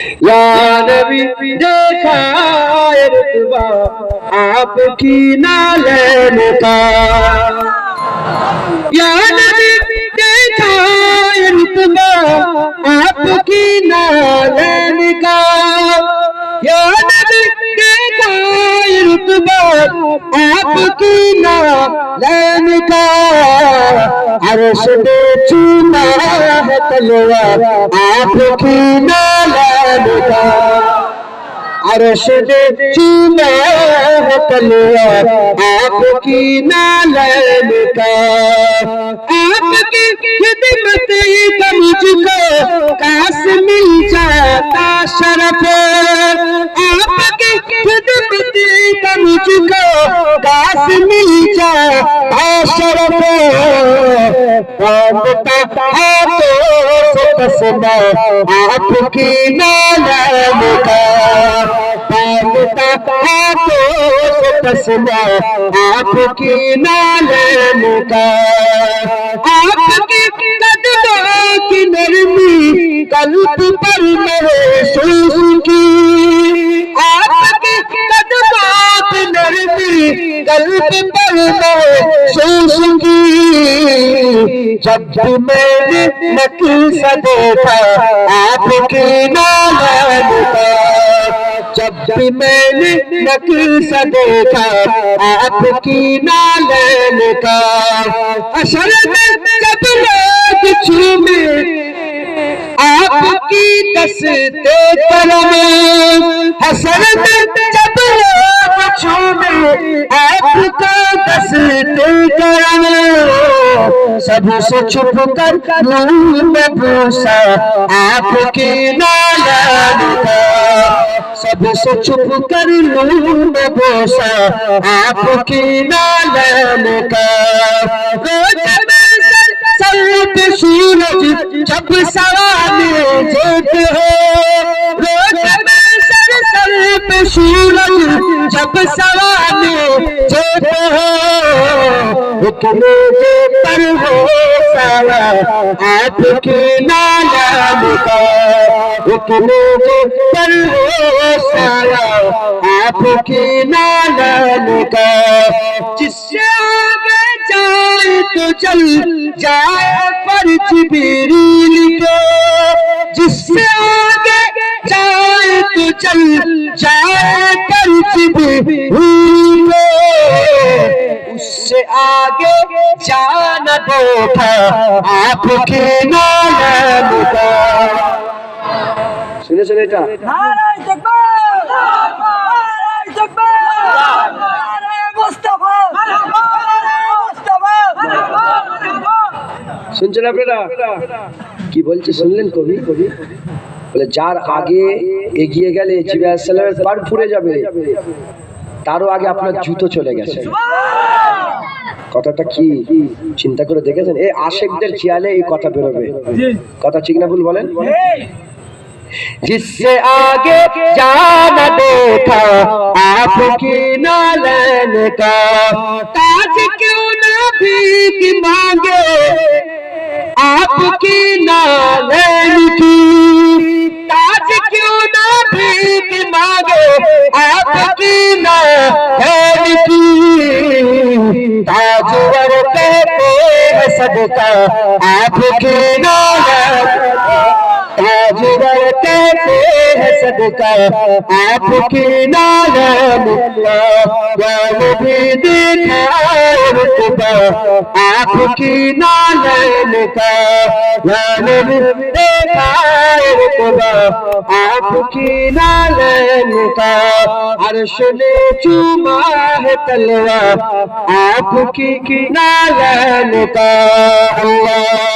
या नबी देखा है रुतबा आपकी नालन का। या नबी देखा है रुतबा आपकी नालन का। या नबी देखा है रुतबा आपकी नालन का। अर्श पे चूमा है तलवा आपकी नालन का। अर्श पे चूमा है तलवा आपकी नालन का। आपकी खिदमत का मुझको काश मिल जाता शरफ। आपकी खिदमत का मुझको काश मिल जाता शरफ। मांगता है तो तस्मा आपकी नालन का। मांगता है तो तस्मा आपकी नालन का। आपकी कदमों की नरमी कल्ब पर महसूस की। आपकी कदमों की नरमी कल्ब पर महसूस की। जब भी मैंने नक्ल से देखा आपकी नालन का। जब भी मैंने नक्ल से देखा आपकी नालन का। असल में जब लोग छूमे आपकी दस्ते करम। असल में जब लोग छूमे आपका दस्ते करम। सबसे छुप कर नूर में भूसा आपकी नालन का। सबसे छुप कर नूर में भूसा आपकी नालन का। रोज में सर पे सूरज जब सवाने जेते हो। रोज में सर पे सूरज जब सवाने जेते हो। इतने पर हो सारा आपकी नालन का। इतने पर हो सारा आपकी नालन का। जिससे आगे जाए तो चल जाए पर जिब्रील को। जिससे आगे जाए तो चल जाए पर जिब्रील को। उससे आगे जाना देखा आपकी नालन का। सुने सुने এটা নারায়ে তাকবীর নারায়ে তাকবীর নারায়ে মুস্তাফা নারায়ে মুস্তাফা। শুনছেন আপনারা কি বলছে? শুনলেন কবি? বলে যার আগে এগিয়ে গেলে জিবরাইল আলাইহিস সালামের পার ফুরে যাবে, তারও আগে আপনার জুতো চলে গেছে। কথাটা কি চিন্তা করে দেখেছেন? এই আশিকদের খেয়ালে এই কথা বেরোবে। কথা ঠিক না ভুল বলেন? जिससे आगे जाना देखा आपकी नालन का। ताज क्यों ना भीख मांगे आपकी नालन की। ताज क्यों ना भीख मांगे आपकी नालन की। ताजवर कहते हैं सदका आपकी नालन। ताजवर कहते हैं सदका आपकी नालन का। या नबी देखा रुतबा आपकी नालन का। या नबी देखा रुतबा आपकी नालन का। अर्श ने चूमा है तलवा आपकी नालन का। अल्लाह